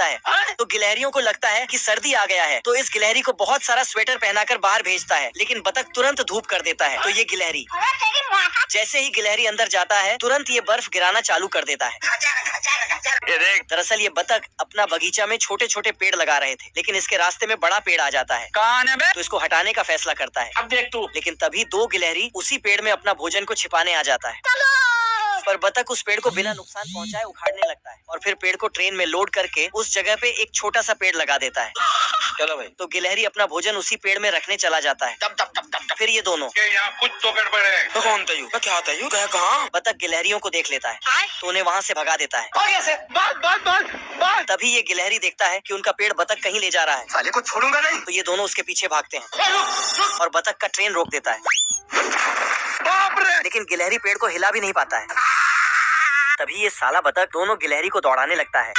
भागता है तो गिलहरियों को लगता है कि सर्दी आ गया है, तो इस गिलहरी को बहुत सारा स्वेटर पहनाकर बाहर भेजता है, लेकिन बतख तुरंत धूप कर देता है। तो ये गिलहरी जैसे ही गिलहरी अंदर जाता है तुरंत ये बर्फ गिराना चालू कर देता है। दरअसल ये बतख अपना बगीचा में छोटे छोटे पेड़ लगा रहे थे, लेकिन इसके रास्ते में बड़ा पेड़ आ जाता है। कौन है बे? तो इसको हटाने का फैसला करता है। अब देख तू। लेकिन तभी दो गिलहरी उसी पेड़ में अपना भोजन को छिपाने आ जाता है, पर बतख उस पेड़ को बिना नुकसान पहुंचाए उखाड़ने लगता है और फिर पेड़ को ट्रेन में लोड करके उस जगह पे एक छोटा सा पेड़ लगा देता है। चलो भाई। तो गिलहरी अपना भोजन उसी पेड़ में रखने चला जाता है। तब तब तब तब तब फिर ये दोनों यहाँ कुछ तो गड़बड़ है। तो कौन था यू? क्या था यू? कहाँ? बतख गिलहरियों को देख लेता है तो उन्हें वहाँ से भगा देता है। तभी ये गिलहरी देखता है कि उनका पेड़ बतख कहीं ले जा रहा है। साले को छोड़ूंगा नहीं। तो ये दोनों उसके पीछे भागते हैं और बतख का ट्रेन रोक देता है, लेकिन गिलहरी पेड़ को हिला भी नहीं पाता है। तभी ये साला बतख दोनों गिलहरी को दौड़ाने लगता है।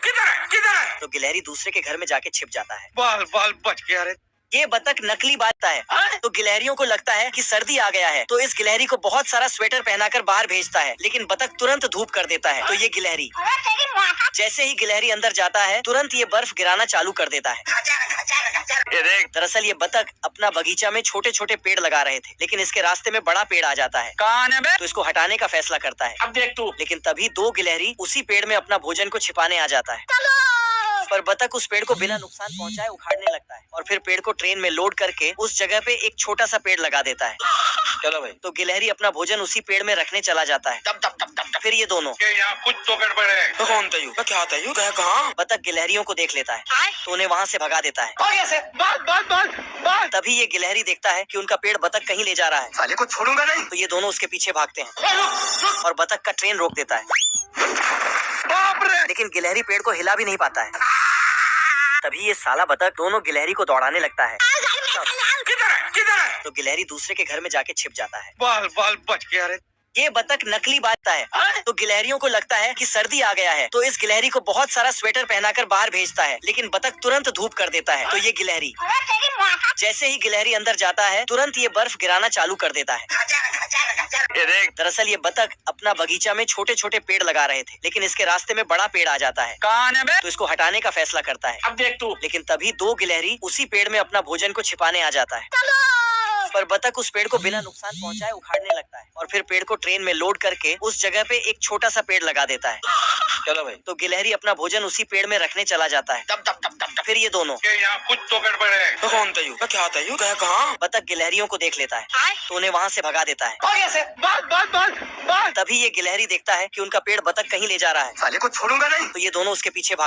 किधर है? तो गिलहरी दूसरे के घर में जाके छिप जाता है। बाल बाल बच गया रे। ये बतख नकली बात है तो गिलहरियों को लगता है कि सर्दी आ गया है, तो इस गिलहरी को बहुत सारा स्वेटर पहनाकर बाहर भेजता है, लेकिन बतख तुरंत धूप कर देता है। तो ये गिलहरी जैसे ही गिलहरी अंदर जाता है तुरंत ये बर्फ गिराना चालू कर देता है। दरअसल ये बतख अपना बगीचा में छोटे छोटे पेड़ लगा रहे थे, लेकिन इसके रास्ते में बड़ा पेड़ आ जाता है। कौन है बे? तो इसको हटाने का फैसला करता है। अब देख तू। लेकिन तभी दो गिलहरी उसी पेड़ में अपना भोजन को छिपाने आ जाता है, पर बतख उस पेड़ को बिना नुकसान पहुंचाए उखाड़ने लगता है और फिर पेड़ को ट्रेन में लोड करके उस जगह पे एक छोटा सा पेड़ लगा देता है। चलो भाई। तो गिलहरी अपना भोजन उसी पेड़ में रखने चला जाता है। तब तब तब तब फिर ये दोनों यहाँ कुछ तो गड़बड़ है। तो कौन था यू? क्या था यू? कहाँ? बतख गिलहरियों को देख लेता है तो उन्हें वहाँ से भगा देता है। तभी ये गिलहरी देखता है कि उनका पेड़ बतख कहीं ले जा रहा है। साले को छोड़ूंगा नहीं। तो ये दोनों उसके पीछे भागते हैं और बतख का ट्रेन रोक देता है, लेकिन गिलहरी पेड़ को हिला भी नहीं पाता है। तभी ये साला बतख दोनों गिलहरी को दौड़ाने लगता है। किधर है? तो गिलहरी दूसरे के घर में जाके छिप जाता है। बाल बाल बच गया रे। ये बतख नकली बात है तो गिलहरियों को लगता है कि सर्दी आ गया है, तो इस गिलहरी को बहुत सारा स्वेटर पहनाकर बाहर भेजता है, लेकिन बतख तुरंत धूप कर देता है। तो ये गिलहरी जैसे ही गिलहरी अंदर जाता है तुरंत ये बर्फ गिराना चालू कर देता है। दरअसल ये बतख अपना बगीचा में छोटे छोटे पेड़ लगा रहे थे, लेकिन इसके रास्ते में बड़ा पेड़ आ जाता है। कौन है बे? तो इसको हटाने का फैसला करता है। अब देख तू। लेकिन तभी दो गिलहरी उसी पेड़ में अपना भोजन को छिपाने आ जाता है, पर बतख उस पेड़ को बिना नुकसान पहुंचाए उखाड़ने लगता है और फिर पेड़ को ट्रेन में लोड करके उस जगह पे एक छोटा सा पेड़ लगा देता है। चलो भाई। तो गिलहरी अपना भोजन उसी पेड़ में रखने चला जाता है। तब तब तब तब तब फिर ये दोनों यहाँ कुछ तो गड़बड़ है। तो कौन था यू? क्या था यू? कहाँ? बतख गिलहरियों को देख लेता है तो उन्हें वहाँ से भगा देता है। तभी ये गिलहरी देखता है कि उनका पेड़ बतख कहीं ले जा रहा है। साले को छोड़ूंगा नहीं। तो ये दोनों उसके पीछे भाग